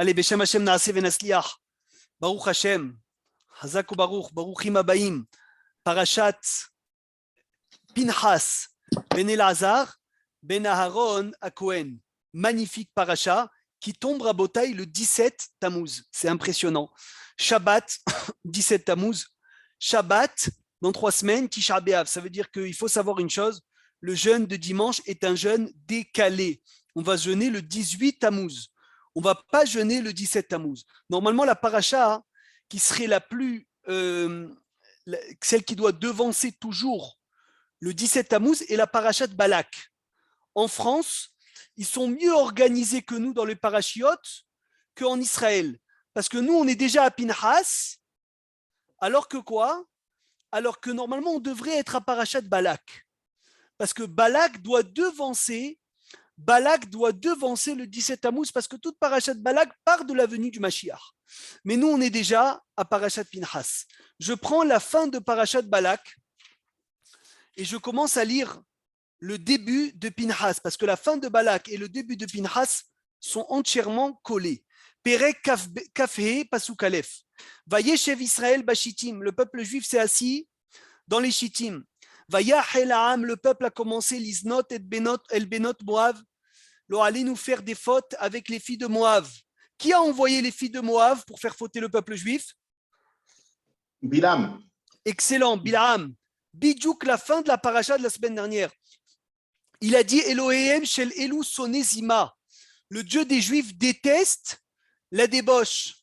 Allez, Beshem Hashem Naaseh Venasliach. Baruch Hashem. Hazak Baruch. Baruchim Abaim. Parashat Pinchas. Ben Elazar. Ben Aharon à Cohen. Magnifique parasha qui tombe à Botaï le 17 Tammuz. C'est impressionnant. Shabbat, 17 Tammuz. Shabbat, dans 3 semaines, Tisha B'Av. Ça veut dire qu'il faut savoir une chose. Le jeûne de dimanche est un jeûne décalé. On va jeûner le 18 Tammuz. On ne va pas jeûner le 17 Tammuz. Normalement, la paracha qui serait la plus, celle qui doit devancer toujours le 17 Tammuz est la paracha de Balak. En France, ils sont mieux organisés que nous dans les parachiotes qu'en Israël. Parce que nous, on est déjà à Pinchas, alors que quoi? Alors que normalement, on devrait être à parachat Balak. Parce que Balak doit devancer le 17 Tammuz, parce que toute parachat Balak part de la venue du Mashiach. Mais nous, on est déjà à parachat Pinchas. Je prends la fin de parachat Balak et je commence à lire le début de Pinchas, parce que la fin de Balak et le début de Pinchas sont entièrement collés. Perek Kafhe Pasuk Aleph. Vayeshev Israël Bashitim. Le peuple juif s'est assis dans les Shittim. Vayachel Ha'am. Le peuple a commencé l'Iznot et El Benot Moav. L'on allait nous faire des fautes avec les filles de Moav. Qui a envoyé les filles de Moav pour faire fauter le peuple juif? Bilam. Excellent, Bilam. Bidjouk, la fin de la paracha de la semaine dernière. Il a dit Eloheem shel Elu sonezima. Le Dieu des Juifs déteste la débauche.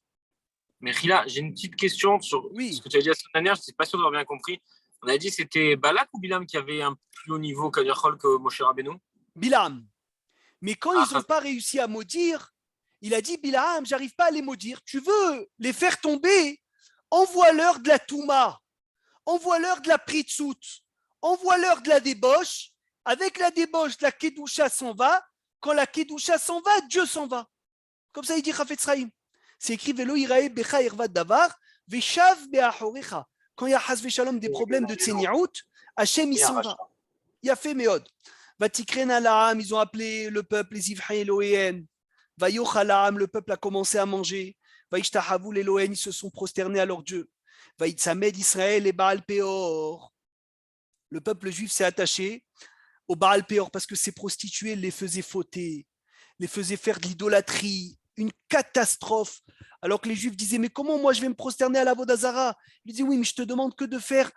Mais Rila, j'ai une petite question sur ce que tu as dit la semaine dernière. Je ne suis pas sûr d'avoir bien compris. On a dit c'était Balak ou Bilam qui avait un plus haut niveau que Moshe Rabbeinu? Bilam. Mais quand ils n'ont pas réussi à maudire, il a dit Bilam, j'arrive pas à les maudire. Tu veux les faire tomber? Envoie-leur de la Touma. Envoie-leur de la Pritsout. Envoie-leur de la débauche. Avec la débauche, la Kedusha s'en va. Quand la Kedusha s'en va, Dieu s'en va. Comme ça, il dit Chafetz Chaim. C'est écrit Velo Irae Becha Irvat Davar, Veshav Be'achorecha. Quand il y a Chas Veshalom des problèmes de Tseniaout, Hachem il s'en va. Il a fait Meod. Vatikren Alaam, ils ont appelé le peuple les Ivhai Elohen. Vayoch Alaam, le peuple a commencé à manger. Vaishtahavu l'Elohen, ils se sont prosternés à leur Dieu. Vaitzamed Israël et Baal Peor. Le peuple juif s'est attaché au Baal Peor parce que ces prostituées les faisaient fauter, les faisaient faire de l'idolâtrie, une catastrophe. Alors que les Juifs disaient, mais comment moi je vais me prosterner à la Vodazara? Il disait, oui, mais je te demande que de faire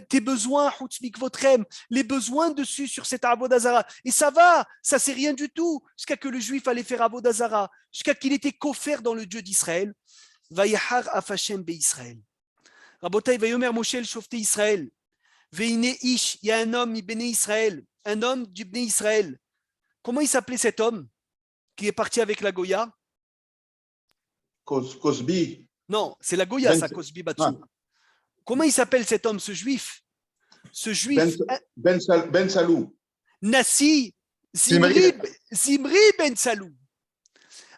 tes besoins, votrem, les besoins dessus sur cette Avodazara. Et ça va, ça c'est rien du tout, jusqu'à que le Juif allait faire Avodazara, jusqu'à qu'il était coffert dans le Dieu d'Israël. Vayahar afashem be Israël. Rabotai vayomer Moshe el shofte Israël. Veine ish, il y a un homme, Ibn Israël, un homme du Bnei Israël. Comment il s'appelait cet homme qui est parti avec la Goya? Cosby. Non, c'est la Goya, ça, Cosby Batsou. Comment il s'appelle cet homme, ce juif? Ce juif. Ben Salou. Nassi Zimri Ben Salou.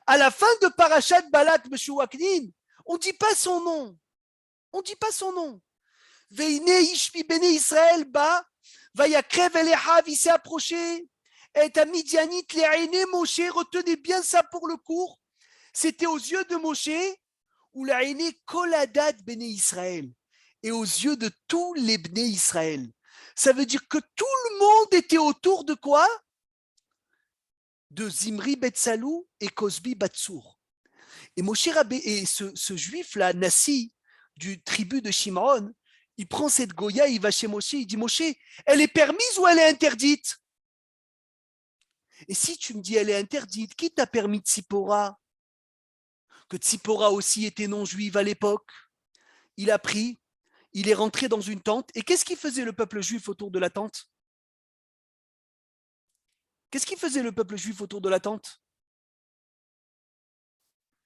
À la fin de Parashat Balak, M. Waknin, on ne dit pas son nom. On ne dit pas son nom. Veine Ishmi Bene Israël ba, Vayakrev Elehav, il s'est approché. Et à Midianit, les aînés Moshe, retenez bien ça pour le cours. C'était aux yeux de Moshe, ou la aînée Koladat Bene Israël, et aux yeux de tous les Bnei Israël. Ça veut dire que tout le monde était autour de quoi? De Zimri Betsalou et Cosbi Batsour. Et Moshe Rabbe, et ce juif-là, Nassi, du tribu de Shimron, il prend cette Goya, il va chez Moshe, il dit Moshe, elle est permise ou elle est interdite? Et si tu me dis elle est interdite, qui t'a permis Tzipora? Que Tzipora aussi était non-juive à l'époque. Il a pris, il est rentré dans une tente. Et qu'est-ce qu'il faisait le peuple juif autour de la tente? Qu'est-ce qu'il faisait le peuple juif autour de la tente?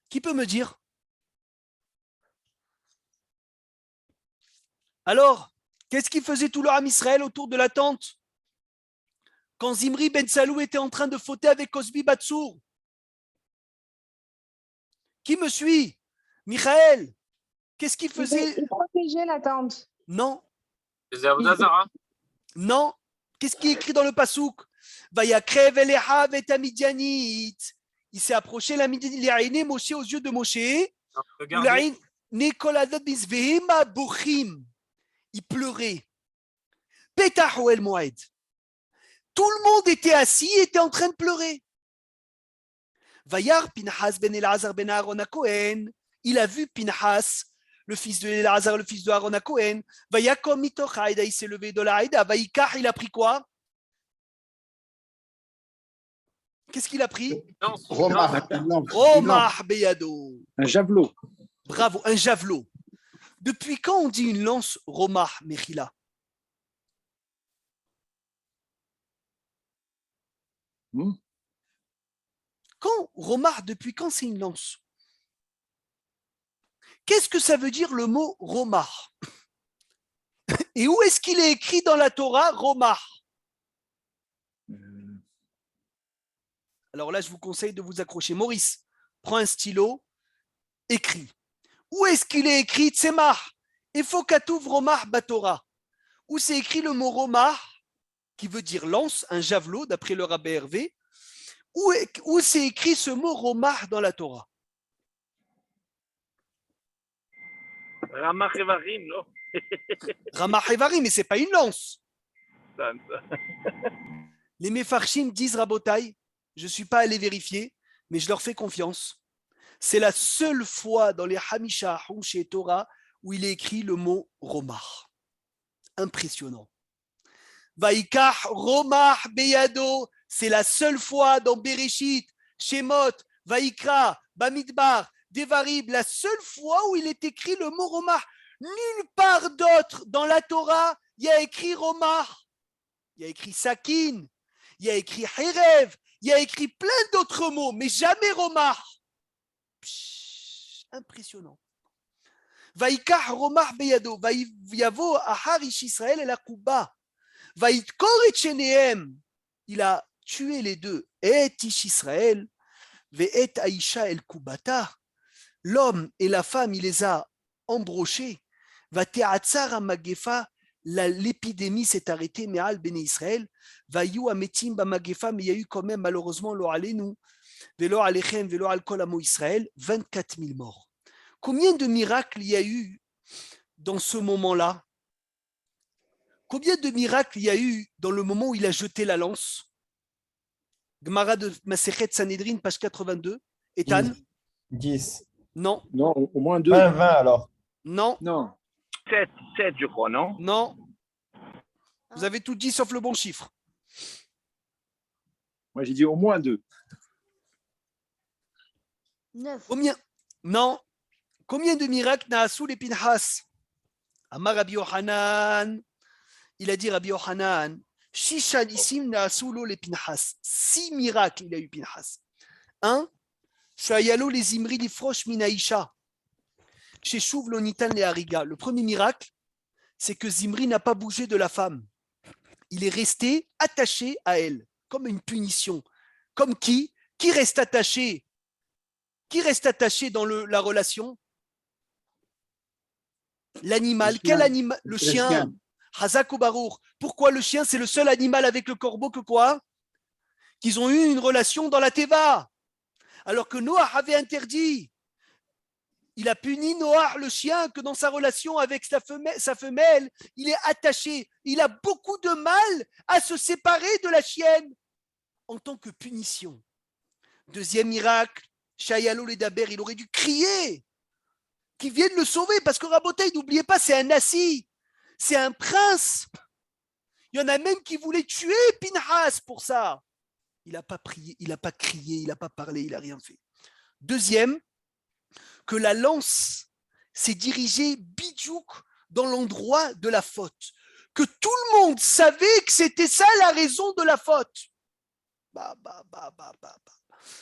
Qui peut me dire? Alors, qu'est-ce qu'il faisait tout le Ham Israël autour de la tente? Quand Zimri Ben Salou était en train de fauter avec Cosbi Batsour? Qui me suit? Michael, qu'est-ce qu'il faisait? Il protégeait la tente. Non. Non. Qu'est-ce qui est écrit dans le Passouk? Vayakrev Elehav et Amidianit. Il s'est approché, il a mis l'Aïné Moshe aux yeux de Moshe. Regardez. Il pleurait. Petahou el Moed. Tout le monde était assis et était en train de pleurer. Vayar Pinhas ben Elazar ben Aaron Cohen. Il a vu Pinhas, le fils de Elazar, le fils de Aaron Cohen. Vayakom mitoch Haïda, il s'est levé de la Haïda. Vaïkar, il a pris quoi? Qu'est-ce qu'il a pris? Romah Beyado. Un javelot. Bravo, un javelot. Depuis quand on dit une lance Romah Mechila? Quand Romah, depuis quand c'est une lance? Qu'est-ce que ça veut dire le mot Romah? Et où est-ce qu'il est écrit dans la Torah Romah? Alors là, je vous conseille de vous accrocher. Maurice, prends un stylo, écris. Où est-ce qu'il est écrit Tzemach? Efokatouv Romah Batora. Où c'est écrit le mot Romah, qui veut dire lance, un javelot, d'après le Rabbi Hervé. Où c'est écrit ce mot Romah dans la Torah? Ramach Evarim, non? Ramach Evarim, mais ce n'est pas une lance. Les Mefarshim disent Rabotai, je ne suis pas allé vérifier, mais je leur fais confiance. C'est la seule fois dans les Hamisha chez Torah où il est écrit le mot Romah. Impressionnant. Vaikach Romah Beyado, c'est la seule fois dans Bereshit, Shemot, Vaikra, Bamidbar, Devarim, la seule fois où il est écrit le mot Romah. Nulle part d'autre dans la Torah, il y a écrit Romah. Il y a écrit Sakin, il y a écrit Herev, il y a écrit plein d'autres mots, mais jamais Romah. Impressionnant. Vaikach Romah Beyado, Vayavo Ahar Ish Israël et la Kuba. Vaitkor et Chenehem, il a tué les deux. Et Ish Israël, Ve'et Aisha el Kubata. L'homme et la femme, il les a embrochés. Vateatzar Amagefa, l'épidémie s'est arrêtée, mais al Béné Israël. Vayu Ametim Bamagefa, mais il y a eu quand même malheureusement lo alenu, velo alechem, velo al kol amo Israël, 24 000 morts. Combien de miracles il y a eu dans ce moment-là? Combien de miracles il y a eu dans le moment où il a jeté la lance? Gemara de Masechet Sanhedrin, page 82. Ethan? 10. Non. Non, au moins 2. 20 alors. Non. Non. 7, je crois, non? Non. Vous avez tout dit sauf le bon chiffre. Moi, j'ai dit au moins 2. 9. Combien? Non. Combien de miracles n'a Assou les Pinhas? Amar Rabbi Yohanan. Il a dit Rabbi Yohanan. Shishanissim n'a Assou les Pinhas. 6 miracles il a eu Pinhas. 1. Shayalo les Imri l'ifrosh minaïcha. Chez Chouv l'onitan les hariga. Le premier miracle, c'est que Zimri n'a pas bougé de la femme. Il est resté attaché à elle, comme une punition. Comme qui? Qui reste attaché? Qui reste attaché dans la relation? L'animal. Quel animal? Le chien. Hazak ou Barour. Pourquoi le chien, c'est le seul animal avec le corbeau que quoi? Qu'ils ont eu une relation dans la Teva. Alors que Noah avait interdit. Il a puni Noah, le chien, que dans sa relation avec sa femelle, il est attaché. Il a beaucoup de mal à se séparer de la chienne en tant que punition. Deuxième miracle, Shayalo les Daber, il aurait dû crier qu'il vienne le sauver parce que Rabotai, n'oubliez pas, c'est un nasi, c'est un prince. Il y en a même qui voulaient tuer Pinhas pour ça. Il n'a pas prié, il n'a pas crié, il n'a pas parlé, il n'a rien fait. Deuxième, que la lance s'est dirigée bidjouk dans l'endroit de la faute. Que tout le monde savait que c'était ça la raison de la faute.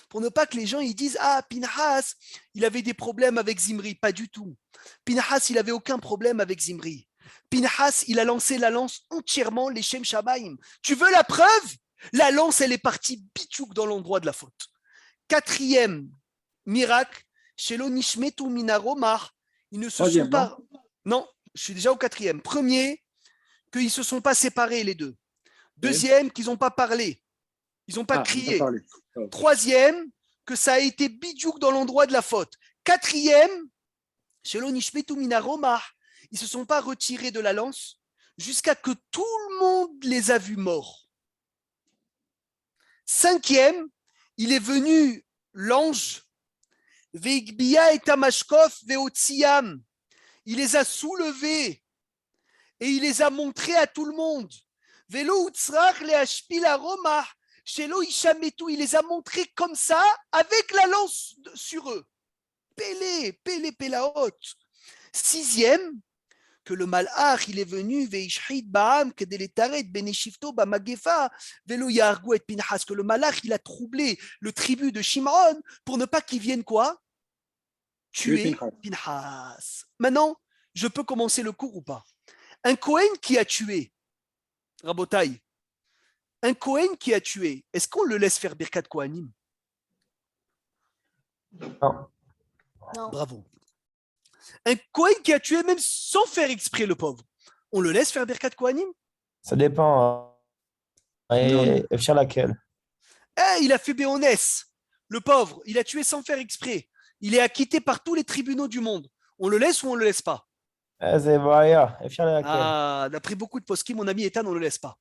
Pour ne pas que les gens ils disent « Ah, Pinhas, il avait des problèmes avec Zimri. » Pas du tout. Pinhas, il n'avait aucun problème avec Zimri. Pinhas, il a lancé la lance entièrement, les Shem Shamayim. Tu veux la preuve? La lance, elle est partie bidjouk dans l'endroit de la faute. Quatrième miracle, chez l'Onishmetu Minaromar, ils ne se sont pas. Non, je suis déjà au quatrième. Premier, qu'ils ne se sont pas séparés les deux. Deuxième, qu'ils n'ont pas parlé. Ils n'ont pas crié. Troisième, que ça a été bidjouk dans l'endroit de la faute. Quatrième, Shelo nishmetu min haromah, ils ne se sont pas retirés de la lance jusqu'à que tout le monde les a vus morts. Cinquième, il est venu l'ange, Veikbia et Tamashkov Veotsiam. Il les a soulevés et il les a montrés à tout le monde. Velo utzrach leashpil haromah, shelo ishametu. Il les a montrés comme ça, avec la lance sur eux. Pélé, pélaot. Sixième, que le malach, il est venu, veishhid ba'am, kedeletaret beneshifto bamagefa, velo yargu et Pinhas, que le malach, il a troublé le tribu de Shimron pour ne pas qu'ils viennent quoi? Tuer Pinhas. Maintenant, je peux commencer le cours ou pas? Un Kohen qui a tué, Rabotai, un Kohen qui a tué, est-ce qu'on le laisse faire Birkat Kohanim? Non. Non. Bravo. Un Kohen qui a tué même sans faire exprès le pauvre, on le laisse faire Birkat Kohanim? Ça dépend. Et faire laquelle? Il a fait Béonès, le pauvre, il a tué sans faire exprès. Il est acquitté par tous les tribunaux du monde. On le laisse ou on le laisse pas? C'est Baya. Et faire laquelle? D'après beaucoup de poskim, mon ami Ethan, on ne le laisse pas.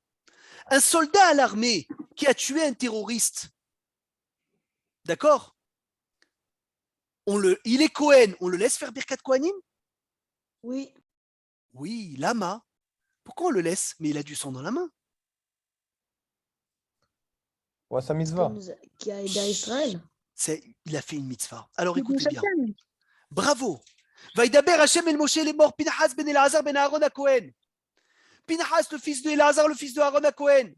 Un soldat à l'armée qui a tué un terroriste, d'accord? Il est Kohen, on le laisse faire Birkat Kohanim? Oui. Oui, lama. Pourquoi on le laisse? Mais il a du sang dans la main. Ouais, sa mitzvah. Qui a aidé à Israël. Il a fait une mitzvah. Alors écoutez bien. Bravo. Vaïdaber Hashem el Moshe, il est mort. Pinhas ben Elazar ben Aaron à Kohen. Pinhas, le fils de Elazar, le fils de Aaron à Kohen.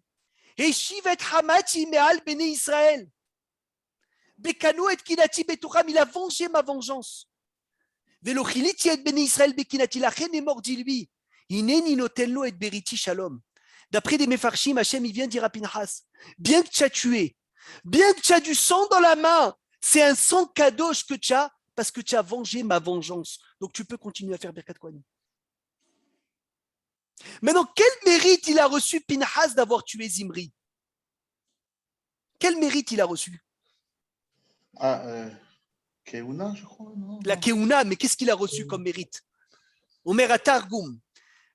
Et Shivet Hamati me'al bene Israël. Bekanu et kinati betucham, il a vengé ma vengeance. Velochiliti et bene Israël bekinati, la reine est mort, dit lui. Hineni notello et beriti shalom. D'après des Mefarshim, Hashem, il vient dire à Pinhas, bien que tu as tué, bien que tu as du sang dans la main, c'est un sang kadosh que tu as, parce que tu as vengé ma vengeance. Donc tu peux continuer à faire Birkat Kohanim. Maintenant, quel mérite il a reçu Pinhas d'avoir tué Zimri? Quel mérite il a reçu? Keuna, je crois. Non, la Keuna, mais qu'est-ce qu'il a reçu comme mérite? Omer à Targum.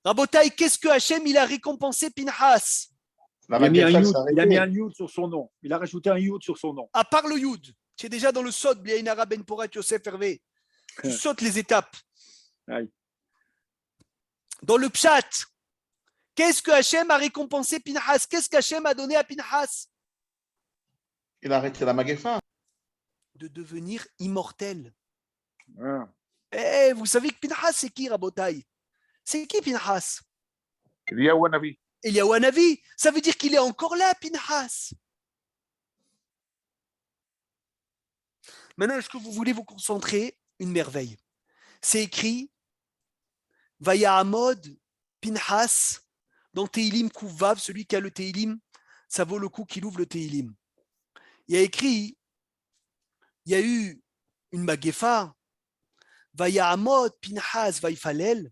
Rabotai, qu'est-ce que Hachem il a récompensé Pinhas? Il a mis un yud sur son nom. Il a rajouté un yud sur son nom. À part le yud, tu es déjà dans le sod, Bliaïnara Ben Porat Yosef Hervé. Tu sautes les étapes. Aïe. Dans le pshat, qu'est-ce que Hachem a récompensé Pinhas? Qu'est-ce qu'Hachem a donné à Pinhas? Il a arrêté la Magefa. De devenir immortel. Ah. Vous savez que Pinhas, c'est qui, Rabotai? C'est qui Pinhas? Eliyahu Hanavi. Eliyahu Hanavi. Ça veut dire qu'il est encore là, Pinhas. Maintenant, est-ce que vous voulez vous concentrer? Une merveille. C'est écrit Vayahamod Pinhas dans Teilim Kouvav, celui qui a le Teilim, ça vaut le coup qu'il ouvre le Teilim. Il y a écrit, il y a eu une Magefa, Vayahamod Pinhas Vaifalel.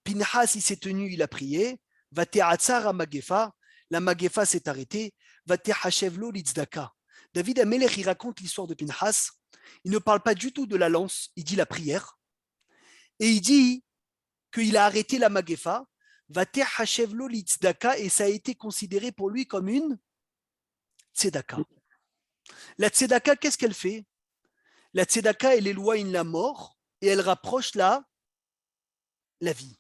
Pinhas, il s'est tenu, il a prié. Vateatzar à Magefa, la Magefa s'est arrêtée. Vatehashevlo Litzdaka. David Amelech, il raconte l'histoire de Pinhas. Il ne parle pas du tout de la lance, il dit la prière. Et il dit qu'il a arrêté la Magefa. Vatehashevlo Litzdaka, et ça a été considéré pour lui comme une tzedaka. La tzedaka, qu'est-ce qu'elle fait? La tzedaka, elle éloigne la mort et elle rapproche la vie.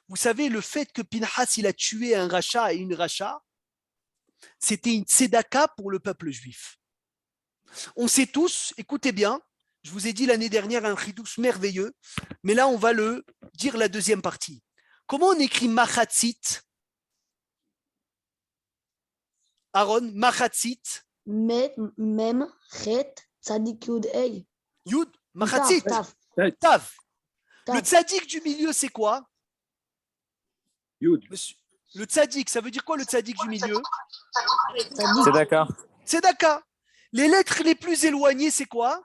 Vous savez, le fait que Pinhas il a tué un rachat et une rachat, c'était une tzedaka pour le peuple juif. On sait tous, écoutez bien, je vous ai dit l'année dernière un chidouche merveilleux, mais là on va le dire la deuxième partie. Comment on écrit machatzit? Aaron, machatzit. Mem, chet, tzadik yud, hey. Yud, machatzit. Tav. Tav. Le tzadik du milieu, c'est quoi? Yud. Le tzadik, ça veut dire quoi le tzadik du milieu? C'est d'accord. C'est Daka. Les lettres les plus éloignées, c'est quoi?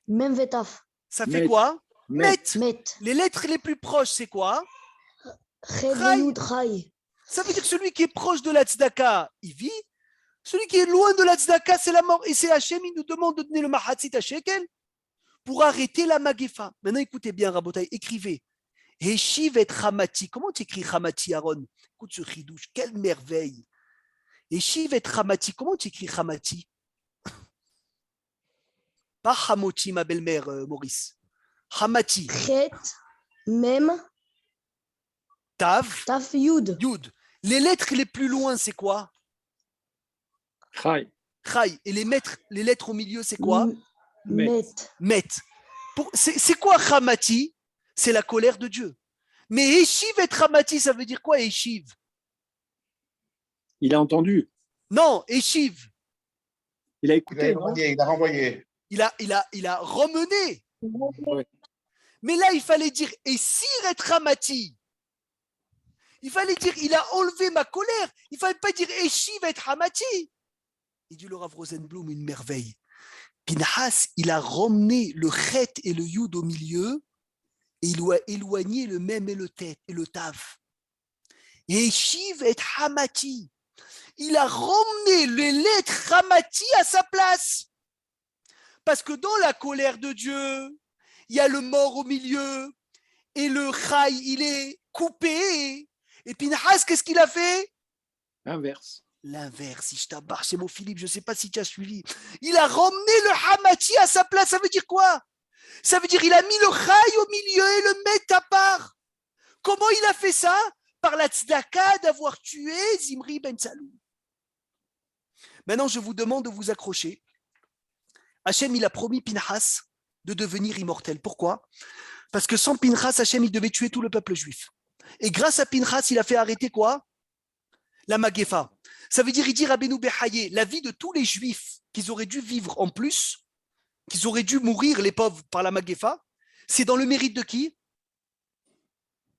Mem vetaf. Ça fait Met. quoi? Met. Met. Les lettres les plus proches, c'est quoi? Chet, yud, ray. Ça veut dire que celui qui est proche de la tzedaka, il vit. Celui qui est loin de la tzedaka, c'est la mort. Et c'est Hachem, il nous demande de donner le mahatzit à shekel pour arrêter la magefa. Maintenant, écoutez bien, Rabotai, écrivez. Heshiv et Hamati. Comment tu écris Hamati, Aaron? Écoute ce chidouche, quelle merveille. Heshiv et Hamati. Comment tu écris Hamati? Pas Hamoti, ma belle-mère, Maurice. Hamati. Chet, Mem, Tav. Taf, Yud. Yud. Les lettres les plus loin, c'est quoi? Chai. Chai. Et les lettres au milieu, c'est quoi? Met. Met. C'est quoi Hamati? C'est la colère de Dieu. Mais Eshiv et Hamati, ça veut dire quoi, Eshiv? Il a entendu. Non, Eshiv. Il a Il a écouté. non renvoyé, il a renvoyé. Il a ramené. Ouais. Mais là, il fallait dire Esir et Hamati. Il fallait dire il a enlevé ma colère. Il ne fallait pas dire Eshiv et Hamati. Il dit le Rav Rosenblum une merveille. Pinhas, il a ramené le Chet et le Yud au milieu et il a éloigné le Mem et le Tet et le Tav. Et Eshiv et Hamati. Il a ramené les lettres Hamati à sa place. Parce que dans la colère de Dieu, il y a le mort au milieu et le Chai, il est coupé. Et Pinhas, qu'est-ce qu'il a fait? Inverse. L'inverse, si je t'abarre, c'est mon Philippe, je ne sais pas si tu as suivi. Il a ramené le Hamati à sa place. Ça veut dire quoi? Ça veut dire il a mis le Chai au milieu et le Met à part. Comment il a fait ça? Par la tzedaka d'avoir tué Zimri ben Salou. Maintenant, je vous demande de vous accrocher. Hachem, il a promis Pinhas de devenir immortel. Pourquoi? Parce que sans Pinhas, Hachem, il devait tuer tout le peuple juif. Et grâce à Pinhas, il a fait arrêter quoi? La Magefa. Ça veut dire, il dit Rabbeinu Behaye, la vie de tous les juifs qu'ils auraient dû vivre en plus, qu'ils auraient dû mourir, les pauvres, par la Magefa, c'est dans le mérite de qui?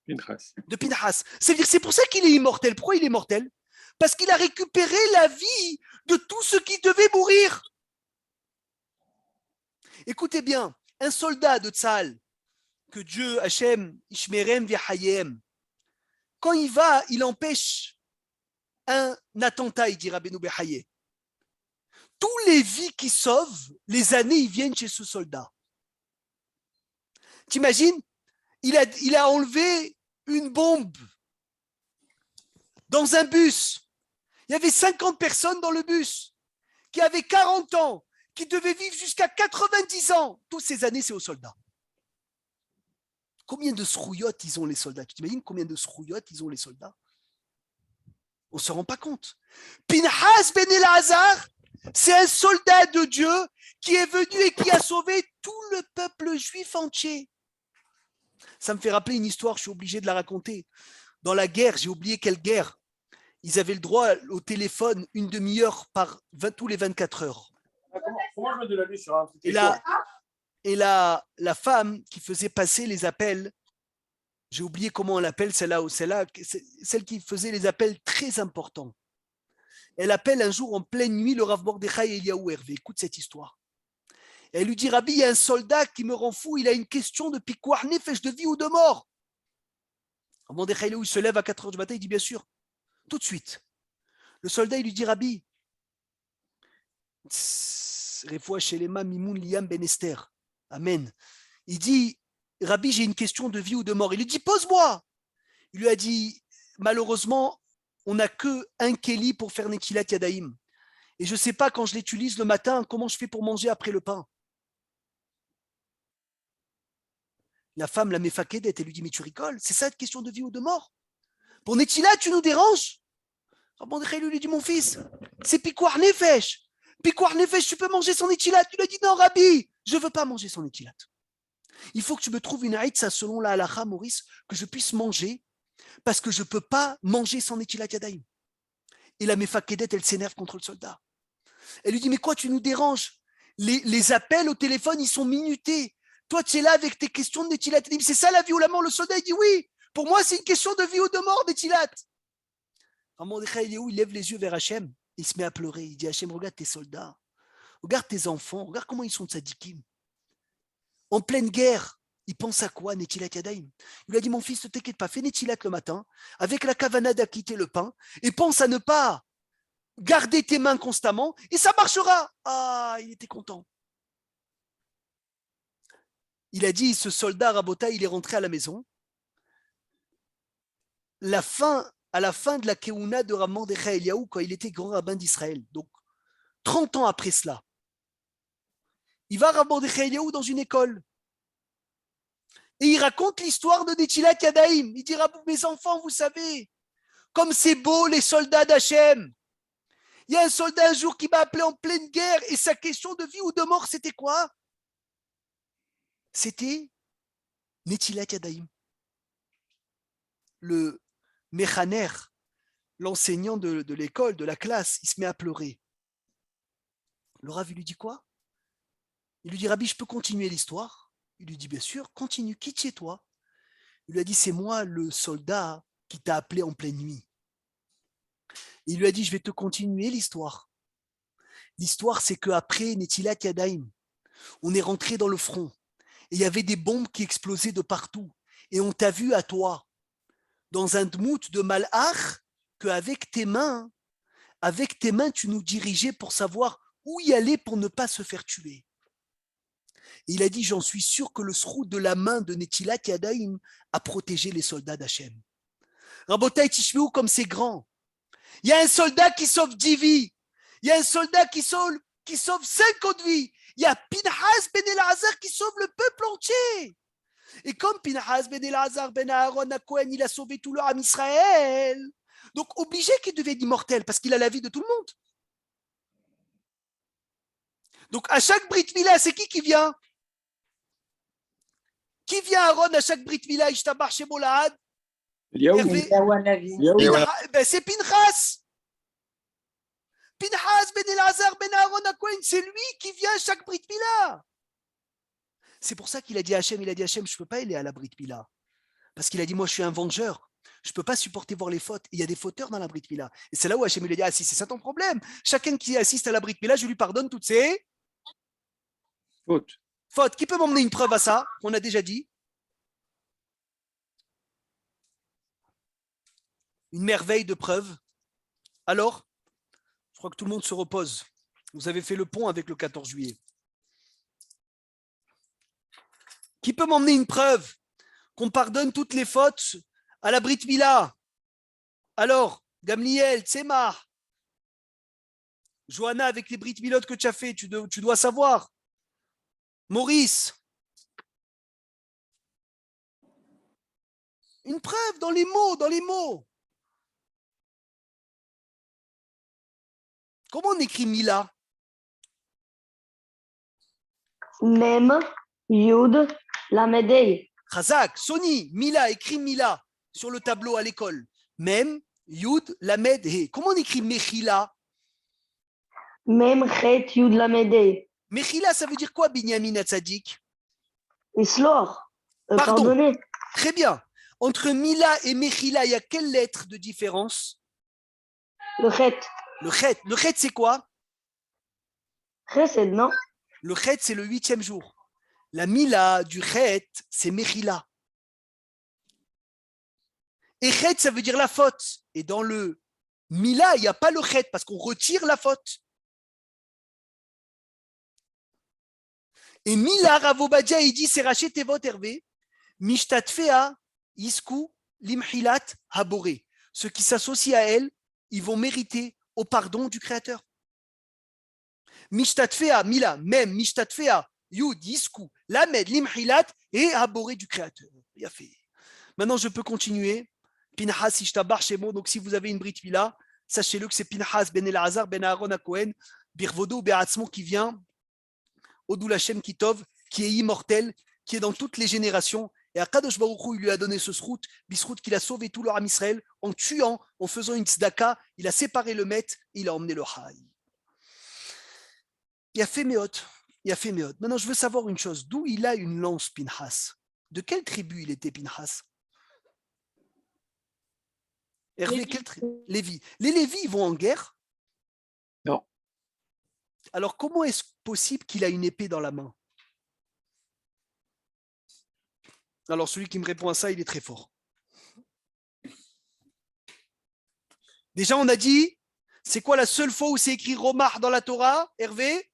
Pinhas. De Pinhas. C'est-à-dire, c'est pour ça qu'il est immortel. Pourquoi il est immortel? Parce qu'il a récupéré la vie de tous ceux qui devaient mourir. Écoutez bien, un soldat de Tzahal, que Dieu, Hachem, Ishmerem V'Hayem, quand il va, il empêche un attentat, il dit Rabbeinu Behaye. Tous les vies qui sauvent, les années, ils viennent chez ce soldat. T'imagines? Il a enlevé une bombe dans un bus. Il y avait 50 personnes dans le bus qui avaient 40 ans, qui devaient vivre jusqu'à 90 ans. Toutes ces années, c'est aux soldats. Combien de srouillottes ils ont les soldats? Tu t'imagines combien de srouillottes ils ont les soldats? On ne se rend pas compte. Pinhas ben Elazar, c'est un soldat de Dieu qui est venu et qui a sauvé tout le peuple juif entier. Ça me fait rappeler une histoire, je suis obligé de la raconter. Dans la guerre, j'ai oublié quelle guerre, ils avaient le droit au téléphone une demi-heure tous les 24 heures. Comment je mets de la lue sur un truc? Et la femme qui faisait passer les appels, j'ai oublié comment on l'appelle, celle qui faisait les appels très importants. Elle appelle un jour en pleine nuit le Rav Mordechai Eliyahu Hervé. Écoute cette histoire. Et elle lui dit, Rabbi, il y a un soldat qui me rend fou, il a une question de Pikouar Nefesh, de vie ou de mort. Rav Mordechai Eliyahu, il se lève à 4 heures du matin, il dit, bien sûr, tout de suite. Le soldat, il lui dit, Rabbi, Refoua Shelema Mimoun Liam Ben Esther. Amen. Il dit, Rabbi, j'ai une question de vie ou de mort. Il lui dit, pose-moi. Il lui a dit, malheureusement, on n'a qu'un Kéli pour faire Netilat Yadaïm. Et je ne sais pas, quand je l'utilise le matin, comment je fais pour manger après le pain. La femme, la Mefakedet, elle lui dit, mais tu rigoles, c'est ça une question de vie ou de mort? Pour Netilat, tu nous déranges? Rabbi lui dit, mon fils, c'est Pikouar Nefesh. Pikouar Nefesh, tu peux manger son Netilat. Tu lui as dit, non, Rabbi, je ne veux pas manger son Netilat. Il faut que tu me trouves une haïtza selon la halakha, Maurice, que je puisse manger, parce que je ne peux pas manger sans Netilat Yadayim. Et la Mefakedet, elle s'énerve contre le soldat. Elle lui dit, mais quoi, tu nous déranges? Les appels au téléphone, ils sont minutés. Toi, tu es là avec tes questions de Netilat Yadayim. C'est ça la vie ou la mort? Le soldat, il dit, oui, pour moi, c'est une question de vie ou de mort, Netilat. Il lève les yeux vers Hachem, il se met à pleurer. Il dit, Hachem, regarde tes soldats, regarde tes enfants, regarde comment ils sont tzadikim. En pleine guerre, il pense à quoi, Netilat Yadayim? Il lui a dit, mon fils, ne t'inquiète pas, fais Netilat le matin, avec la kavana d'acquitter le pain, et pense à ne pas garder tes mains constamment et ça marchera. Ah, il était content. Il a dit, ce soldat Rabota, il est rentré à la maison. À la fin de la Keuna de Rav Mordechai Eliaou, quand il était grand rabbin d'Israël, donc 30 ans après cela, il va Rav Mordechai Eliaou dans une école. Et il raconte l'histoire de Netilat Yadayim. Il dira, mes enfants, vous savez, comme c'est beau les soldats d'Hachem. Il y a un soldat un jour qui m'a appelé en pleine guerre et sa question de vie ou de mort, c'était quoi? C'était Netilat Yadayim. Le Mechaner, l'enseignant de l'école, de la classe, il se met à pleurer. Le Rav, il lui dit quoi? Il lui dit, Rabbi, je peux continuer l'histoire? Il lui dit, bien sûr, continue, qui tu es toi? Il lui a dit, c'est moi le soldat qui t'a appelé en pleine nuit. Il lui a dit, je vais te continuer l'histoire. L'histoire, c'est qu'après Netilat Yadayim, on est rentré dans le front. Et il y avait des bombes qui explosaient de partout. Et on t'a vu à toi, dans un dmout de malach, qu'avec tes mains, tu nous dirigeais pour savoir où y aller pour ne pas se faire tuer. Et il a dit, j'en suis sûr que le srout de la main de Netilat Yadayim a protégé les soldats d'Hachem. Rabotai Tishmeou, comme c'est grand. Il y a un soldat qui sauve 10 vies. Il y a un soldat qui sauve 50 vies. Il y a Pinhas ben Elazar qui sauve le peuple entier. Et comme Pinhas ben Elazar ben Aaron à Cohen, il a sauvé tout leur âme Israël. Donc obligé qu'il devienne immortel parce qu'il a la vie de tout le monde. Donc à chaque Brit Mila, c'est qui vient? Qui vient Aaron à chaque Brit Mila? Ishtabar Shemolahad. C'est Pinhas. Pinhas ben Elazar ben Aaron à Cohen, c'est lui qui vient à chaque Brit Mila. C'est pour ça qu'il a dit à Hachem, je ne peux pas aller à la Brit Mila. Parce qu'il a dit, moi je suis un vengeur. Je ne peux pas supporter voir les fautes. Il y a des fauteurs dans la Brit Mila. Et c'est là où Hachem lui a dit, ah si, c'est ça ton problème. Chacun qui assiste à la Brit Mila, je lui pardonne toutes ses fautes. Qui peut m'emmener une preuve à ça, qu'on a déjà dit? Une merveille de preuve. Alors, je crois que tout le monde se repose. Vous avez fait le pont avec le 14 juillet. Qui peut m'emmener une preuve qu'on pardonne toutes les fautes à la Brit Mila? Alors, Gamliel, Tzemar, Johanna, avec les Brit Milot que tu as fait, tu dois savoir. Maurice, une preuve dans les mots. Comment on écrit Mila? Mem, Yud, Lamedei. Chazak, Sony, Mila, écrit Mila sur le tableau à l'école. Mem, Yud, Lamed, He. Comment on écrit Mechila? Mem, Chet, Yud, Lamedei. Mechila, ça veut dire quoi, Binyamin Hatzadik? Islor. Pardon. Pardonner. Très bien. Entre Mila et Mechila, il y a quelle lettre de différence? Le Chet. Le Chet. Le Chet, c'est quoi? Chesed, non? Le Chet, c'est le 8e jour. La Mila du Chet, c'est Mechila. Et Chet, ça veut dire la faute. Et dans le Mila, il n'y a pas le Chet parce qu'on retire la faute. Et Mila, Rav Obadia, il dit, c'est Rachet Tevot Hervé, Mishtatfea, Isku, Limhilat, Haboré. Ceux qui s'associent à elle, ils vont mériter au pardon du Créateur. Mishtatfea, Mila, même Mishtatfea, Yud, Isku, Lamed, Limhilat et Haboré du Créateur. Il a fait. Maintenant, je peux continuer. Pinhas, Ishtabar, Shemo. Donc, si vous avez une Brit Mila, sachez-le que c'est Pinhas, Ben Elazar, Ben Aaron, Cohen, Birvodo, Be'atzmo qui vient. Odul Hashem Kitov, qui est immortel, qui est dans toutes les générations. Et Akadosh Baruch Hu, il lui a donné ce srout, bisrout qu'il a sauvé tout leur âme Israël en tuant, en faisant une tzedaka. Il a séparé le Met, il a emmené le Haï. Il a fait Meot. Maintenant, je veux savoir une chose. D'où il a une lance, Pinhas? De quelle tribu il était, Pinhas? Hervé, quelle tribu? Lévi. Les Lévis, ils vont en guerre? Non. Alors, comment est-ce possible qu'il a une épée dans la main? Alors, celui qui me répond à ça, il est très fort. Déjà, on a dit, C'est quoi la seule fois où c'est écrit Romar dans la Torah, Hervé?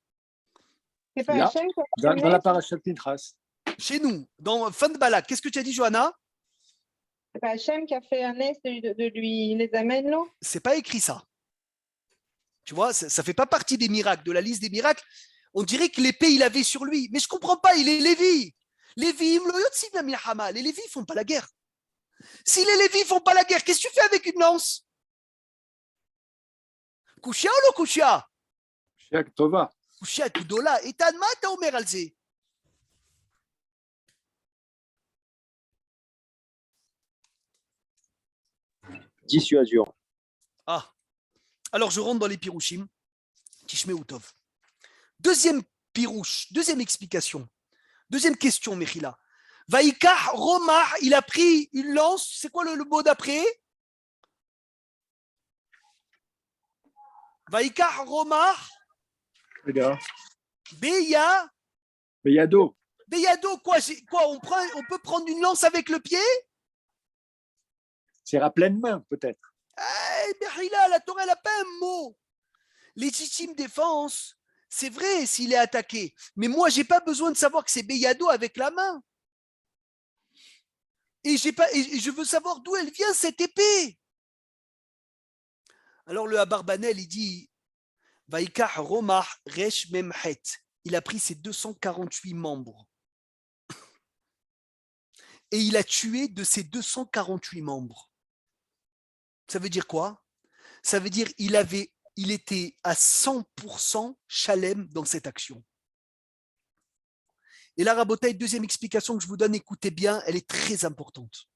C'est pas Là, Hachem qui a fait dans la naître paracha de Pinchas. Chez nous, dans fin de Balak. Qu'est-ce que tu as dit, Johanna? C'est pas Hachem qui a fait un nez de lui les amène là. C'est pas écrit ça. Tu vois, ça fait pas partie des miracles, de la liste des miracles. On dirait que l'épée, il avait sur lui. Mais je comprends pas, il est Lévi. Lévi, les Lévis font pas la guerre. Si les Lévis font pas la guerre, qu'est-ce que tu fais avec une lance? Kouchia ou lo kouchia? Shek Tova. Kouchia Kudola. Et t'as t'as Omer Alze. Dissuasion. Ah. Alors je rentre dans les pirouchim. Tishme Outov. Deuxième pirouche, deuxième explication. Deuxième question, Mechila. Vaïkar Romar, il a pris une lance. C'est quoi le mot d'après? Vaïkar Romar. Beya. Beyado. Beyado, quoi, on peut prendre une lance avec le pied? C'est à pleine main, peut-être. Mechila, la Torah, elle n'a pas un mot. Légitime défense, c'est vrai s'il est attaqué. Mais moi, je n'ai pas besoin de savoir que c'est Beyado avec la main. Et je veux savoir d'où elle vient, cette épée. Alors le Abarbanel, il dit Vaïkar Romar Resh Memhet. Il a pris ses 248 membres. Et il a tué de ses 248 membres. Ça veut dire quoi? Ça veut dire il était à 100% chalem dans cette action. Et là, Rabotaï, deuxième explication que je vous donne, écoutez bien, elle est très importante.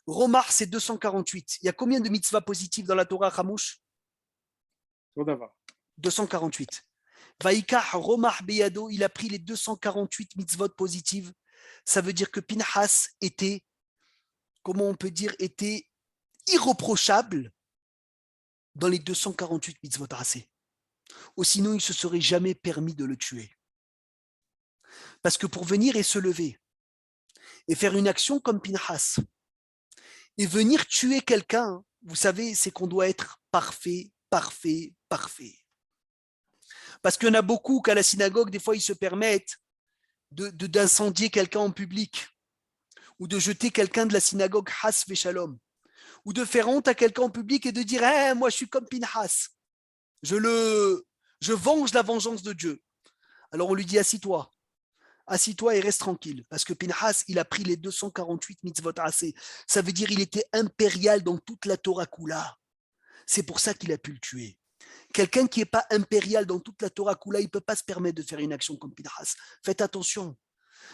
Romar, c'est 248. Il y a combien de mitzvahs positives dans la Torah, Hamouche? 248. Vaïka Romar Beyado, il a pris les 248 mitzvot positives. Ça veut dire que Pinchas était, comment on peut dire, était irréprochable dans les 248 mitzvot racés. Ou sinon, il ne se serait jamais permis de le tuer. Parce que pour venir et se lever et faire une action comme Pinchas et venir tuer quelqu'un, vous savez, c'est qu'on doit être parfait, parfait, parfait. Parce qu'il y en a beaucoup qu'à la synagogue, des fois, ils se permettent d'incendier quelqu'un en public ou de jeter quelqu'un de la synagogue Has Veshalom ou de faire honte à quelqu'un en public et de dire hey, moi je suis comme Pinchas, je venge la vengeance de Dieu. Alors on lui dit assis-toi et reste tranquille parce que Pinchas il a pris les 248 mitzvot assez. Ça veut dire il était impérial dans toute la Torah Kula. C'est pour ça qu'il a pu le tuer. Quelqu'un qui n'est pas impérial dans toute la Torah Kula, il ne peut pas se permettre de faire une action comme Pinchas. Faites attention.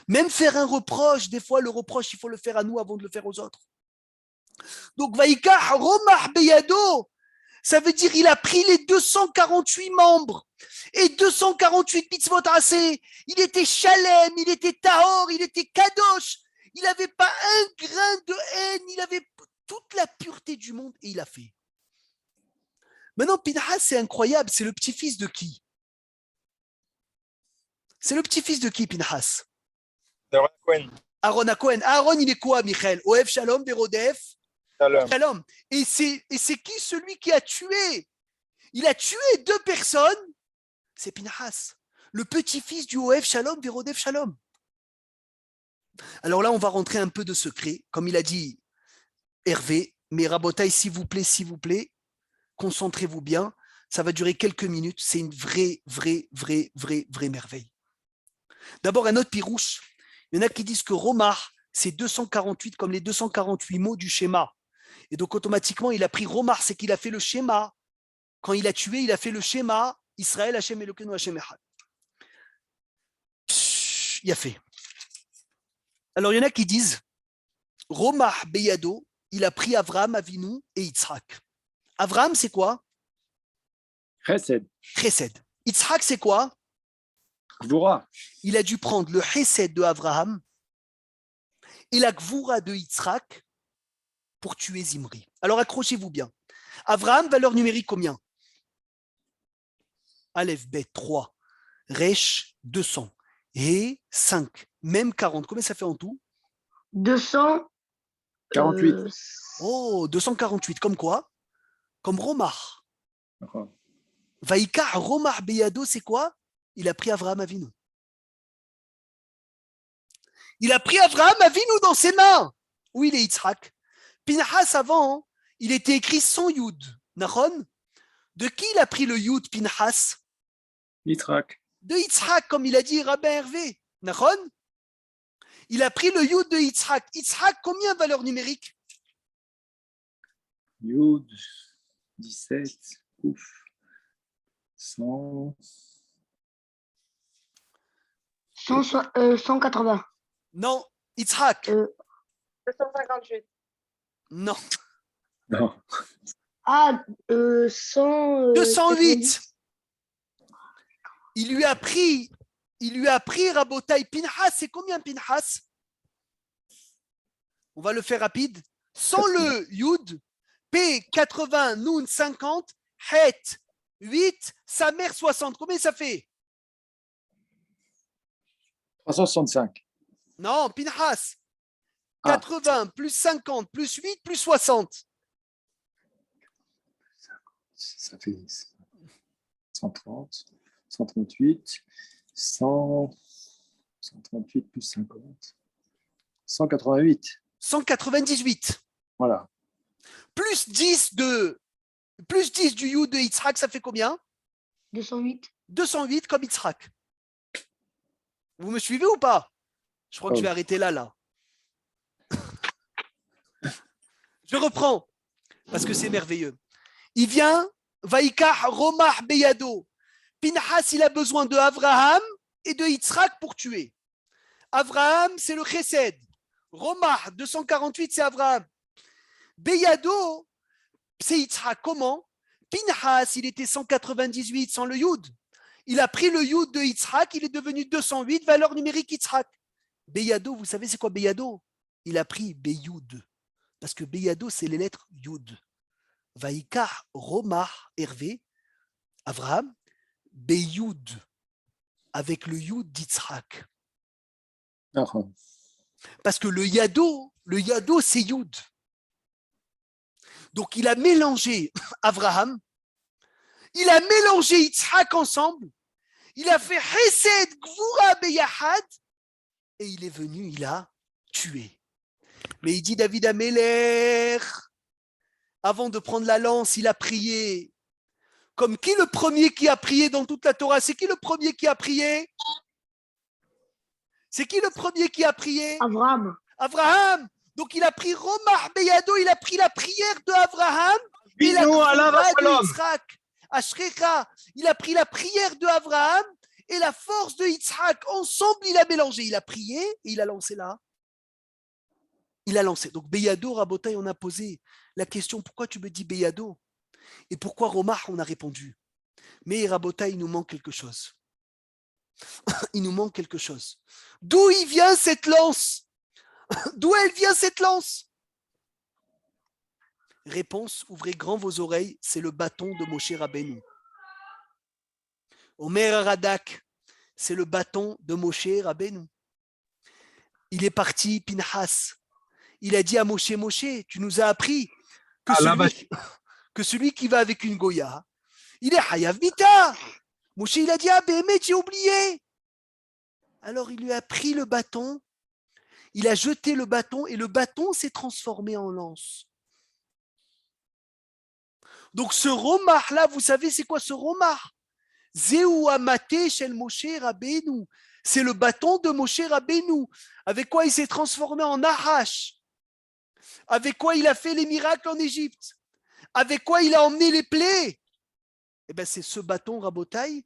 Même faire un reproche, des fois le reproche il faut le faire à nous avant de le faire aux autres. Donc, Vaïka Romar Beyado, ça veut dire il a pris les 248 membres et 248 mitzvot assez. Il était Shalem, il était Tahor, il était Kadosh. Il n'avait pas un grain de haine, il avait toute la pureté du monde et il a fait. Maintenant, Pinchas, c'est incroyable, c'est le petit-fils de qui? C'est le petit-fils de qui, Pinchas? Aaron Cohen. Aaron à Cohen. Aaron, il est quoi, Michael? Oev Shalom, Verodef Shalom. Et c'est qui celui qui a tué? Il a tué 2 personnes. C'est Pinchas, le petit-fils du Oev Shalom, Verodef Shalom. Alors là, on va rentrer un peu de secret, comme il a dit Hervé. Mais Rabotaï, s'il vous plaît, concentrez-vous bien. Ça va durer quelques minutes. C'est une vraie merveille. D'abord, un autre pirouche. Il y en a qui disent que Romar, c'est 248 comme les 248 mots du schéma. Et donc, automatiquement, il a pris Romar, c'est qu'il a fait le schéma. Quand il a tué, il a fait le schéma. Israël, Hachem Elokeinu, Hachem Echad. Il a fait. Alors, il y en a qui disent Romar Beyado, il a pris Avraham, Avinu et Yitzhak. Avraham, c'est quoi? Chesed. Chesed. Yitzhak, c'est quoi? Gvura. Il a dû prendre le Chesed de Avraham et la Gvura de Yitzhak pour tuer Zimri. Alors accrochez-vous bien. Avraham, valeur numérique combien? Aleph, Bet, 3. Resh, 200. Et 5. Même 40. Combien ça fait en tout? 248. Oh, 248. Comme quoi? Comme Romar. Vaïka Romah Beyado, c'est quoi? Il a pris Avraham Avinu. Il a pris Avraham Avinu dans ses mains. Où il est Yitzhak? Pinhas, avant, il était écrit sans Yud. Nahon? De qui il a pris le Yud, Pinhas? Yitzhak. De Yitzhak, comme il a dit Rabbin Hervé. Nahon? Il a pris le Yud de Yitzhak. Yitzhak, combien de valeur numérique? Yud, 17, ouf. 100. 180. Non, Yitzhak. 258. Non. Non. Ah, 100. 208. Il lui a pris Rabotai Pinhas. C'est combien Pinhas? On va le faire rapide. Sans le Yud, P 80, Noun 50, Het 8, sa mère 60. Combien ça fait? 365. Non, Pinhas. 80 plus 50 plus 8 plus 60. Ça fait 130, 138, 100, 138 plus 50, 188. 198. Voilà. Plus 10 du Yud de Yitzhak, ça fait combien? 208. 208 comme Yitzhak. Vous me suivez ou pas? Je crois que je vais arrêter là. Je reprends, parce que c'est merveilleux. Il vient, Vaïka Romah Beyado. Pinhas, il a besoin de Avraham et de Yitzhak pour tuer. Avraham, c'est le Chesed. Romah, 248, c'est Avraham. Beyado, c'est Yitzhak. Comment? Pinhas, il était 198 sans le Yud. Il a pris le Yud de Yitzhak, il est devenu 208, valeur numérique Yitzhak. Beyado, vous savez c'est quoi Beyado? Il a pris Beyoud. Parce que Beyado, c'est les lettres Yud. Vaïka, Romah, Hervé, Avraham, Beyoud, avec le Yud d'Yitzhak. Parce que le Yado, c'est Yud. Donc il a mélangé Avraham, il a mélangé Yitzhak ensemble, il a fait Chesed, Gvura, Beyahad, et il est venu, il a tué. Mais il dit David Améler, avant de prendre la lance, il a prié. Comme qui le premier qui a prié dans toute la Torah? C'est qui le premier qui a prié? C'est qui le premier qui a prié? Avraham. Avraham. Donc il a pris Romah Beyado, il a pris la prière de Avraham et la prière de Yitzhak. Ashrecha, il a pris la prière de Avraham et la force de Yitzhak. Ensemble, il a mélangé. Il a prié et il a lancé là. Il a lancé. Donc Beyado, Rabotai, on a posé la question, pourquoi tu me dis Beyado? Et pourquoi Romah, on a répondu. Mais Rabotai, il nous manque quelque chose. Il nous manque quelque chose. D'où il vient cette lance? D'où elle vient cette lance? Réponse, ouvrez grand vos oreilles, c'est le bâton de Moshe Rabbeinu. Omer Radak, c'est le bâton de Moshe Rabbeinu. Il est parti, Pinhas. Il a dit à Moshe, Moshe, tu nous as appris que celui qui va avec une Goya, il est Hayav Mita. Moshe, il a dit, ah, Béhémet, j'ai oublié. Alors il lui a pris le bâton, il a jeté le bâton et le bâton s'est transformé en lance. Donc ce romah là, vous savez c'est quoi ce romah? Zéou Amate Shel Moshe Rabbeinu. C'est le bâton de Moshe Rabbeinu. Avec quoi il s'est transformé en Nahash. Avec quoi il a fait les miracles en Égypte. Avec quoi il a emmené les plaies. Eh bien c'est ce bâton Rabotai.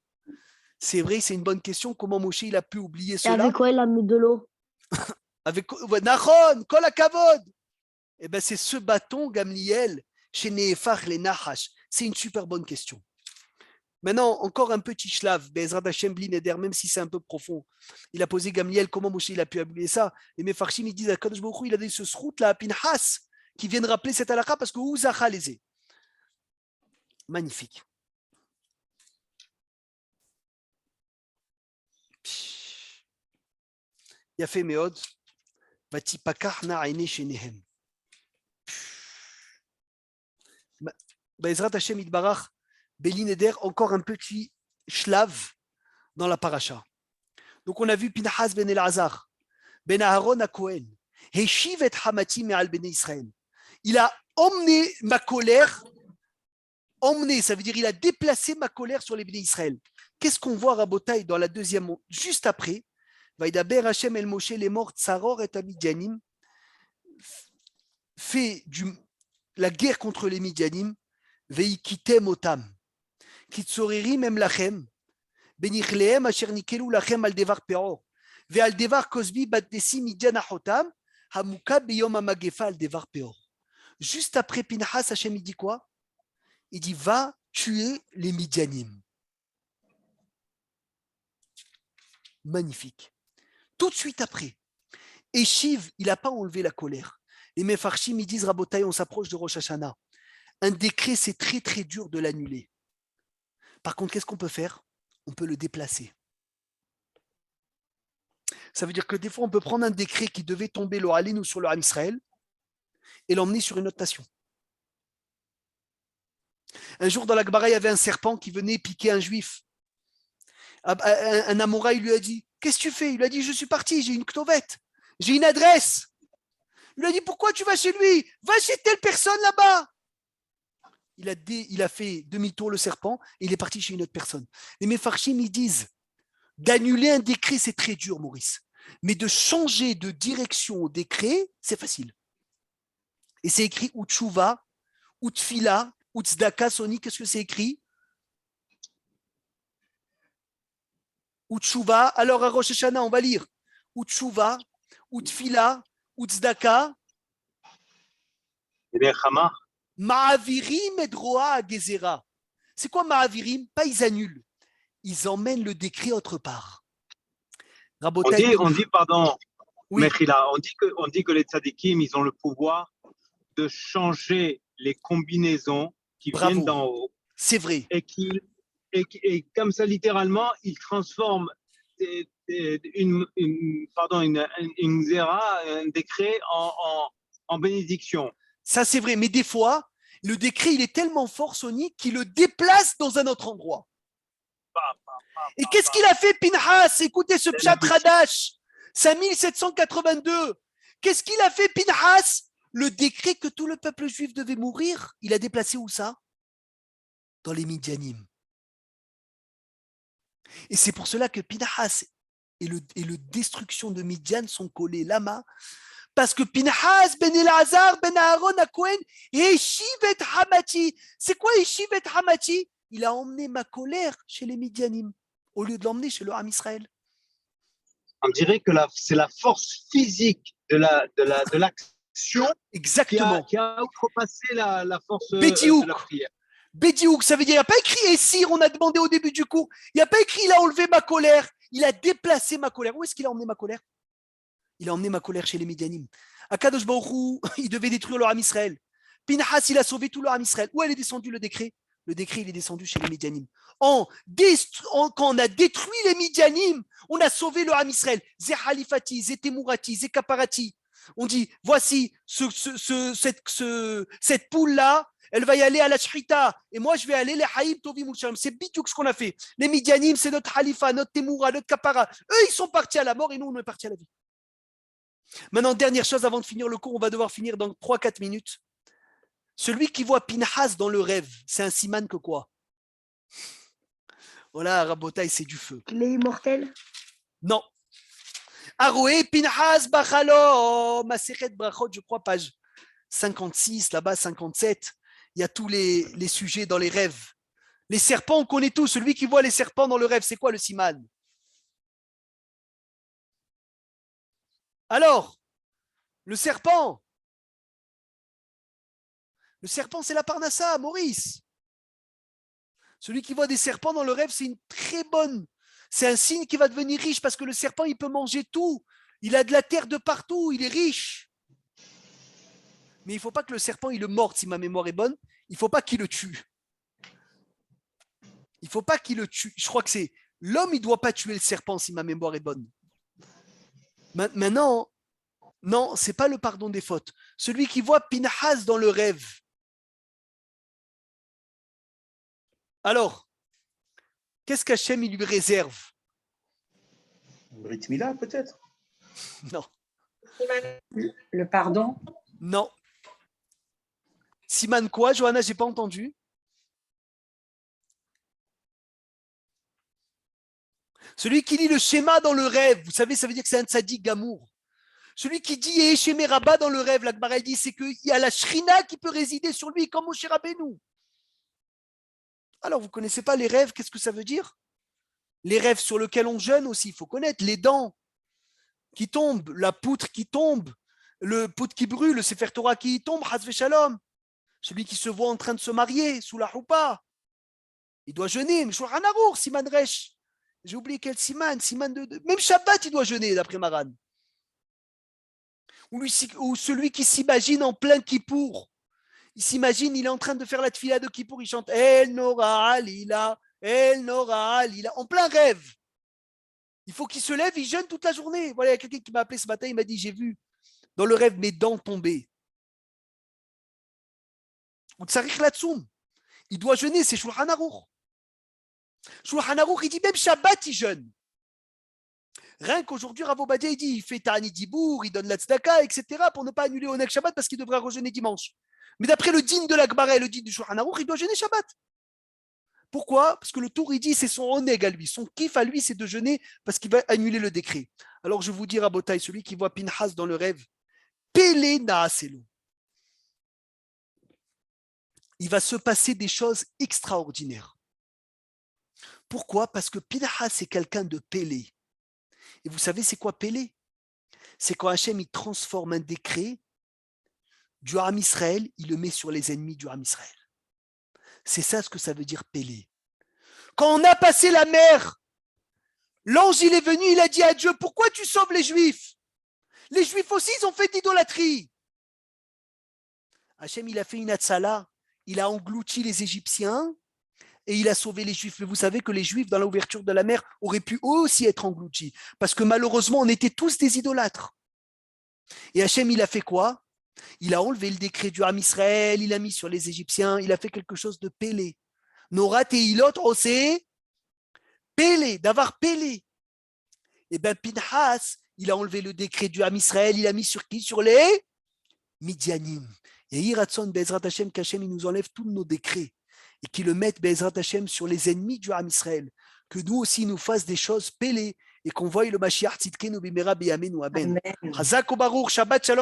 C'est vrai, c'est une bonne question. Comment Moshe il a pu oublier cela? Et avec quoi il a mis de l'eau? Avec Nahon, Kol HaKavod. Eh bien c'est ce bâton Gamliel. Chez Nehefar les Nahash. C'est une super bonne question. Maintenant, encore un petit shlav, Bezrat Hashem Bli Neder, même si c'est un peu profond. Il a posé Gamliel, comment Moshe il a pu oublier ça? Les Mefarshim, ils disent à Kadosh Baruch Hu, il a dit ce srout là, Pinhas, qui vient de rappeler cette halakha parce que Uzacha les est. Magnifique. Yafé Meod, Vatipakar Na'aine Shenehem. Bezrat Hashem Yitbarach, Beli Neder, encore un petit shlav dans la paracha. Donc on a vu Pinhas ben Elazar, ben Aaron à Cohen, Heshiv et Hamati me'al ben Israël. Il a emmené ma colère, emmené, ça veut dire il a déplacé ma colère sur les béné Israël. Qu'est-ce qu'on voit Rabotai dans la deuxième, juste après, Vaïdaber Hashem el Moshe les morts Tsaror et Amidjanim, fait la guerre contre les Midjanim, Veikitem otam, Kitsorerim em lachem, Benichleem asher nikelu lachem al devar peor, Veal devar kosbi batdesi Midjan ahotam, Hamuka beyom amagefa al devar peor. Juste après Pinhas, Hashem il dit quoi? Il dit va tuer les Midjanim. Magnifique. Tout de suite après. Et Shiv, il n'a pas enlevé la colère. Les Mefarshim, ils disent Rabotai, on s'approche de Rosh Hashanah. Un décret, c'est très très dur de l'annuler. Par contre, qu'est-ce qu'on peut faire? On peut le déplacer. Ça veut dire que des fois, on peut prendre un décret qui devait tomber le Halin ou sur le Ham Israël et l'emmener sur une autre nation. Un jour, dans la Gemara, il y avait un serpent qui venait piquer un juif. Un Amoraï lui a dit « Qu'est-ce que tu fais ?» Il lui a dit « Je suis parti, j'ai une ktovette, j'ai une adresse. » Il lui a dit « Pourquoi tu vas chez lui? Va chez telle personne là-bas. » Il a fait demi-tour le serpent et il est parti chez une autre personne. Les Mefarshim, ils disent d'annuler un décret, c'est très dur, Maurice. Mais de changer de direction au décret, c'est facile. Et c'est écrit « Utshuva »,« Utfila »,« Utzdaka », Soni, qu'est-ce que c'est écrit? Utshuva, alors à Rosh Hashanah, on va lire Utshuva, Utfila, Utzdaka, Ma'avirim et Droa à Gezerah. C'est quoi Ma'avirim? Pas ils annulent, ils emmènent le décret autre part. Rabotai, on dit, pardon, oui. Mechila, on dit que les tzadikim, ils ont le pouvoir de changer les combinaisons qui viennent d'en haut. C'est vrai. Et comme ça, littéralement, ils transforment une zéra, un décret en bénédiction. Ça, c'est vrai. Mais des fois, le décret, il est tellement fort, Sony, qu'il le déplace dans un autre endroit. Et qu'est-ce qu'il a fait, Pinhas? Écoutez ce Pshat Hadash, 5782. Qu'est-ce qu'il a fait, Pinhas? Le décret que tout le peuple juif devait mourir, il a déplacé où ça? Dans les Midjanim. Et c'est pour cela que Pinhas et le destruction de Midjan sont collés là-bas. Parce que Pinhas ben Elazar ben Aaron à Cohen et Shivet Hamati. C'est quoi Shivet Hamati? Il a emmené ma colère chez les Midjanim au lieu de l'emmener chez le Ham Israël. On dirait que c'est la force physique de l'action. Exactement. Qui a outrepassé la force de la prière. Bédiouk, ça veut dire, il n'y a pas écrit Essir, on a demandé au début du cours. Il n'y a pas écrit, il a enlevé ma colère. Il a déplacé ma colère. Où est-ce qu'il a emmené ma colère? Il a emmené ma colère chez les Médianim. Akadosh Baruch Hu, il devait détruire le Ham Israël. Pinhas, il a sauvé tout le Ham Israël. Où elle est descendu le décret? Le décret, il est descendu chez les Médianim. Quand on a détruit les Médianim, on a sauvé le Ham Israël. Zé Halifati, Zé Temourati, Zé Kaparati. On dit, voici cette poule-là, elle va y aller à la Shrita, et moi je vais aller les Haïm Tovim Ulshalom. C'est bidiouk ce qu'on a fait. Les Midyanim, c'est notre Halifa, notre Temoura, notre Kapara. Eux, ils sont partis à la mort et nous, on est partis à la vie. Maintenant, dernière chose avant de finir le cours, on va devoir finir dans 3-4 minutes. Celui qui voit Pinhas dans le rêve, c'est un siman que quoi? Voilà, Rabotai, c'est du feu. Il est immortel? Non. Aroué Pinhas Bachalo, Maseret Brachot, je crois, page 56, là-bas, 57. Il y a tous les sujets dans les rêves. Les serpents, on connaît tous. Celui qui voit les serpents dans le rêve, c'est quoi le siman? Alors, le serpent, c'est la parnassa, Maurice. Celui qui voit des serpents dans le rêve, c'est une très bonne. C'est un signe qu'il va devenir riche parce que le serpent, il peut manger tout. Il a de la terre de partout, il est riche. Mais il ne faut pas que le serpent, il le morde, si ma mémoire est bonne. Il ne faut pas qu'il le tue. Il ne faut pas qu'il le tue. Je crois que c'est l'homme, il ne doit pas tuer le serpent, si ma mémoire est bonne. Maintenant, non, ce n'est pas le pardon des fautes. Celui qui voit Pinhas dans le rêve, Alors, qu'est-ce qu'Hachem il lui réserve? Brit Mila, peut-être? Non. Le pardon? Non. Siman quoi, Johanna? J'ai pas entendu. Celui qui lit le schéma dans le rêve, vous savez, ça veut dire que c'est un tzaddik gamour. Celui qui dit et Shemé Rabba dans le rêve, la Gemara dit, c'est qu'il y a la Shrina qui peut résider sur lui comme Moshe Rabbeinu. Alors, vous ne connaissez pas les rêves, qu'est-ce que ça veut dire? Les rêves sur lesquels on jeûne aussi, il faut connaître. Les dents qui tombent, la poutre qui tombe, le poutre qui brûle, le Sefer Torah qui tombe, Chas Shalom. Celui qui se voit en train de se marier sous la choupa, il doit jeûner. Mais Shulchan Arour, Siman Resh. J'ai oublié quel Siman, même Shabbat, il doit jeûner d'après Maran. Ou celui qui s'imagine en plein Kippour. Il s'imagine, il est en train de faire la tefila de Kippour, il chante El Nora Alila, El Nora Alila, en plein rêve. Il faut qu'il se lève, il jeûne toute la journée. Voilà, il y a quelqu'un qui m'a appelé ce matin, il m'a dit, j'ai vu dans le rêve mes dents tomber. Ou Tsarich Latsoum. Il doit jeûner, c'est Shulchan Arour. Shulchan Arour, il dit même Shabbat, il jeûne. Rien qu'aujourd'hui, Rav Obadia, il dit, il fait Ta'ani Dibour, il donne la tzedaka, etc., pour ne pas annuler Oneg Shabbat parce qu'il devrait rejeûner dimanche. Mais d'après le din de la Gemara et le din du Shulchan Arour, il doit jeûner Shabbat. Pourquoi? Parce que le tour, il dit, c'est son Oneg à lui. Son kiff à lui, c'est de jeûner parce qu'il va annuler le décret. Alors je vous dis, Rabotai, celui qui voit Pinhas dans le rêve, Pélé Naaselo. Il va se passer des choses extraordinaires. Pourquoi? Parce que Pinhas, c'est quelqu'un de Pélé. Et vous savez, c'est quoi Pélé? C'est quand Hachem il transforme un décret du Ham Israël, il le met sur les ennemis du Ham Israël. C'est ça ce que ça veut dire Pélé. Quand on a passé la mer, l'ange il est venu, il a dit à Dieu, pourquoi tu sauves les Juifs? Les Juifs aussi, ils ont fait de l'idolâtrie. Hachem, il a fait une atzala, il a englouti les Égyptiens et il a sauvé les Juifs. Mais vous savez que les Juifs, dans l'ouverture de la mer, auraient pu eux aussi être engloutis. Parce que malheureusement, on était tous des idolâtres. Et Hachem, il a fait quoi? Il a enlevé le décret du Ham Israël, il l'a mis sur les Égyptiens, il a fait quelque chose de Pélé. Norat et Ilot, c'est Pélé, d'avoir Pélé. Et bien Pinhas, il a enlevé le décret du Ham Israël, il a mis sur qui? Sur les Midianim. Et Hiratson, Bezrat Hashem, qu'Hachem, il nous enlève tous nos décrets et qu'il le mette, Bezrat Hashem, sur les ennemis du Ham Israël. Que nous aussi, nous fasse des choses Pélé et qu'on voie le Mashiach Tzidkenu Bimera B'Yameinu Amen. Chazak Ubaruch, Shabbat Shalom.